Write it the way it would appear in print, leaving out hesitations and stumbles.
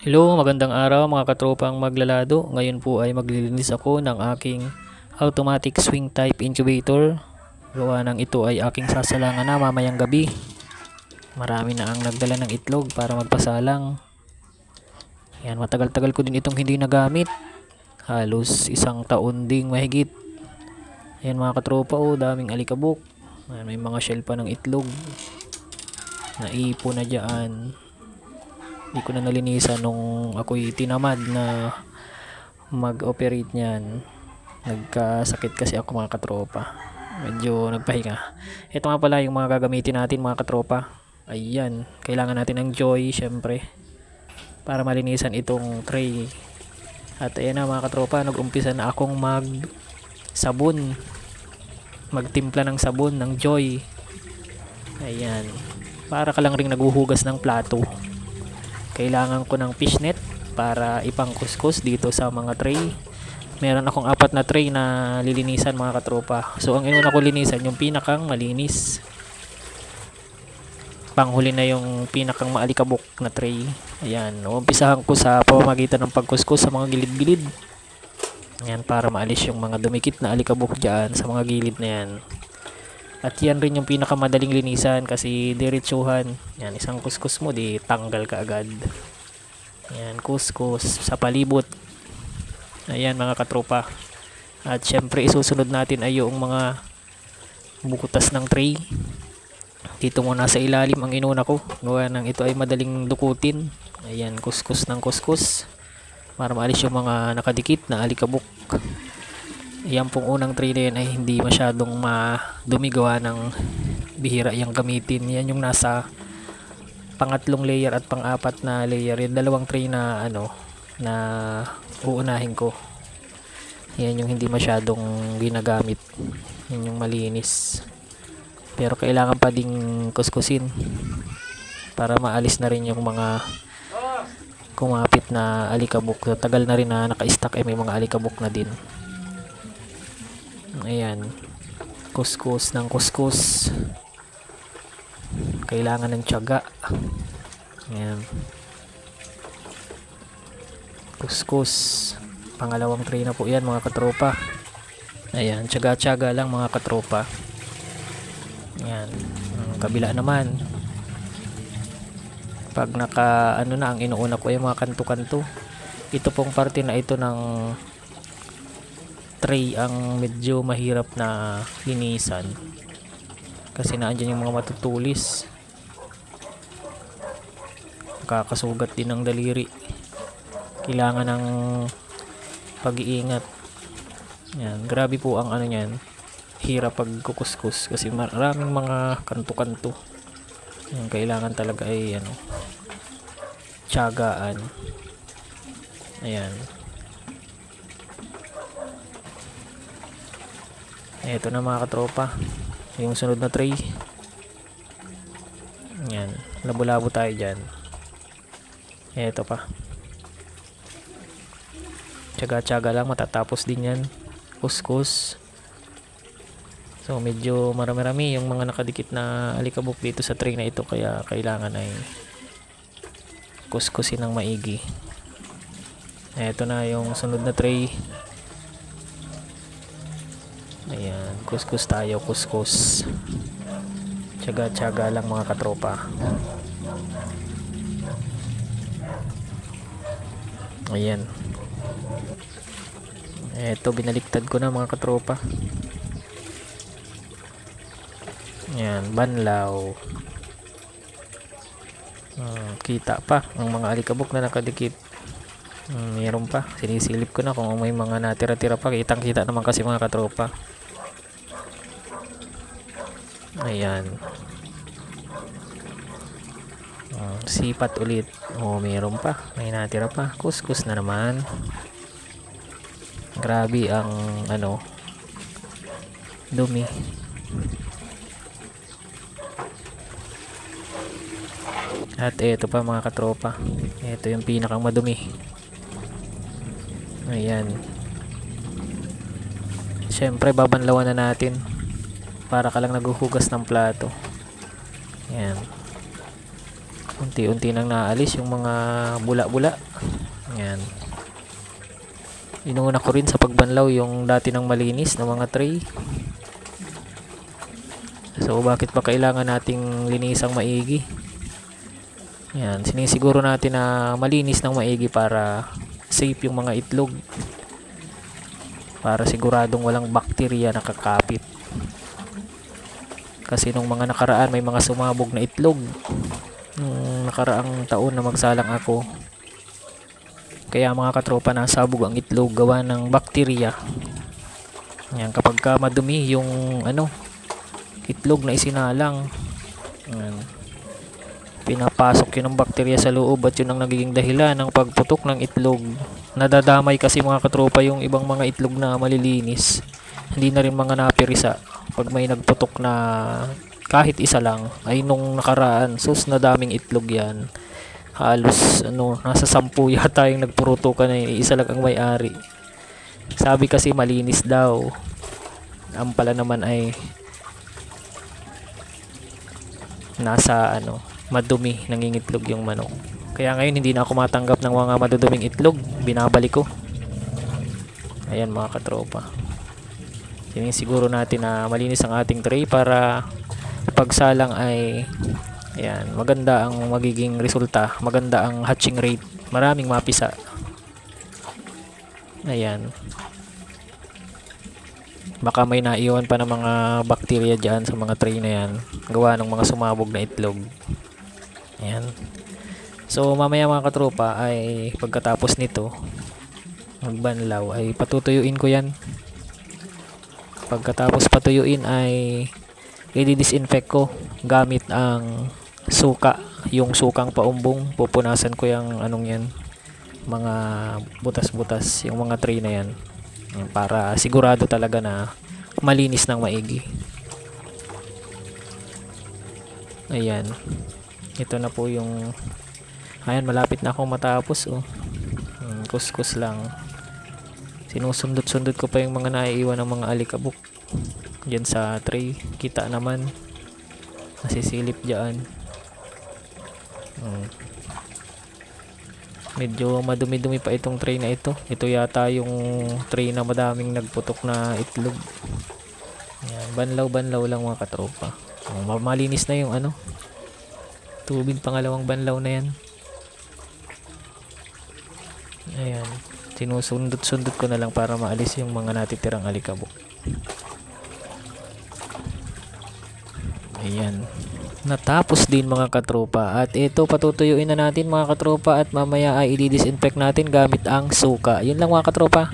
Hello, magandang araw mga katropang maglalado. Ngayon po ay maglilinis ako ng aking automatic swing type incubator. Gawa ng ito ay aking sasalangan na mamayang gabi. Marami na ang nagdala ng itlog para magpasalang. Yan, matagal-tagal ko din itong hindi nagamit. Halos isang taon ding mahigit. Ayan mga katropa, oh, daming alikabok. Ayan, may mga shell pa ng itlog. Naipon na dyan. Hindi ko na nalinisan nung ako'y tinamad na mag-operate niyan. Nagkasakit kasi ako mga katropa. Medyo nagpahinga. Ito nga pala yung mga gagamitin natin mga katropa. Ayan, kailangan natin ng joy syempre para malinisan itong tray. At ayan na mga katropa, nag-umpisa na akong magtimpla ng sabon ng joy. Ayan, para ka lang ring naguhugas ng plato. Kailangan ko ng fishnet para ipangkuskus dito sa mga tray. Meron akong 4 na tray na lilinisan mga katropa. So ang inuna ko linisan yung pinakang malinis. Panghuli na yung pinakang maalikabok na tray. Ayan, umpisahan ko sa pamamagitan ng pagkuskus sa mga gilid-gilid. Ayan, para maalis yung mga dumikit na alikabok dyan sa mga gilid na yan. At yan rin yung pinakamadaling linisan kasi diretsuhan. Yan, isang kuskus mo di tanggal ka agad. Yan, kuskus sa palibot. Ayan mga katropa. At syempre isusunod natin ay yung mga bukutas ng tray. Dito muna sa ilalim ang inuna ko. Gawa ng ito ay madaling dukutin. Ayan, kuskus ng kuskus para maalis yung mga nakadikit na alikabok. Yan pong unang tray na yan ay hindi masyadong dumigawa ng bihira yung gamitin. Yan yung nasa pangatlong layer at pang-4 na layer. Yung dalawang tray na na uunahin ko. Yan yung hindi masyadong ginagamit. Yan yung malinis. Pero kailangan pa ding kuskusin para maalis na rin yung mga kumapit na alikabok. So, tagal na rin na naka-stack may mga alikabok na din. Ayan, kuskus ng kuskus. Kailangan ng tiyaga. Ayan, kuskus. Pangalawang tray na po yan mga katropa. Ayan, tiyaga-tiyaga lang mga katropa. Ayan, ang kabila naman. Pag naka na ang inuuna ko ay mga kanto-kanto. Ito pong parte na ito ng tray ang medyo mahirap na linisan kasi naandyan yung mga matutulis, nakakasugat din ng daliri, kailangan ng pag-iingat. Yan, grabe po ang nyan, hirap pag kukuskus kasi maraming mga kanto-kanto. Yan, kailangan talaga ay tiyagaan. Ayan, eto na mga katropa yung sunod na tray. Yan, labo-labo tayo dyan. Eto pa, tiyaga-tiyaga lang, matatapos din yan. Kuskus. So medyo marami-rami yung mga nakadikit na alikabok dito sa tray na ito, kaya kailangan ay kuskusin ng maigi. Eto na yung sunod na tray. Ayan, kuskus tayo, kuskus. Tiyaga-tiyaga lang mga katropa. Ayan. Eto, binaliktad ko na mga katropa. Ayan, banlaw. Kita pa ang mga alikabok na nakadikit. Mayroon pa, sinisilip ko na kung may mga natira-tira pa. Kitang-kita naman kasi mga katropa. Ayan, sipat ulit. Mayroon pa, may natira pa. Kuskus na naman. Grabe ang dumi. At eto pa mga katropa, eto yung pinakang madumi. Ayan, syempre babanlawan na natin para ka lang naghuhugas ng plato. Ayan, unti-unti nang naalis yung mga bula-bula. Ayan. Inuuna ko rin sa pagbanlaw yung dati ng malinis na mga tray. So bakit pa kailangan nating linisang maigi? Yan, sinisiguro natin na malinis ng maigi para safe yung mga itlog. Para siguradong walang bakterya nakakapit. Kasi nung mga nakaraan may mga sumabog na itlog. Nung nakaraang taon na magsalang ako. Kaya mga katropa, nasabog ang itlog gawa ng bakterya. Yan, kapag ka madumi yung itlog na isinalang. Yan. Pinapasok yun ng bakterya sa loob at yun ang nagiging dahilan ng pagputok ng itlog. Nadadamay kasi mga katropa yung ibang mga itlog na malilinis. Hindi na rin mga napirisa. Pag may nagputok na kahit isa lang, ay nung nakaraan, sus na daming itlog yan. Halos nasa 10 yata yung nagpurutukan na isa lang ang may-ari. Sabi kasi malinis daw. Ang pala naman ay nasa madumi, nangingitlog yung manok. Kaya ngayon hindi na ako matanggap ng mga maduduming itlog, binabalik ko. Ayan mga katropa, siguro natin na malinis ang ating tray para pagsalang ay ayan, maganda ang magiging resulta, maganda ang hatching rate, maraming mapisa. Ayan, baka may naiwan pa ng mga bakterya dyan sa mga tray na yan, gawa ng mga sumabog na itlog. Ayan. So mamaya mga katropa ay pagkatapos nito magbanlaw ay patutuyuin ko yan. Pagkatapos patuyuin ay i-disinfect ko gamit ang suka, yung sukang paumbong. Pupunasan ko yung yan, mga butas-butas, yung mga tray na yan. Ayan, para sigurado talaga na malinis ng maigi. Ayan. Ito na po yung ayan, malapit na akong matapos kuskus lang. Sinusundot-sundot ko pa yung mga naiiwan ng mga alikabok diyan sa tray. Kita naman nasisilip diyan. Medyo madumi-dumi pa itong tray na ito. Ito yata yung tray na madaming nagputok na itlog. Ayan, banlaw-banlaw lang mga katropa. Malinis na yung tubig, pangalawang banlaw na yan. Ayan, sinusundot-sundot ko na lang para maalis yung mga natitirang alikabok. Ayan, natapos din mga katropa. At ito, patutuyuin na natin mga katropa, at mamaya ay i-disinfect natin gamit ang suka. Yun lang mga katropa.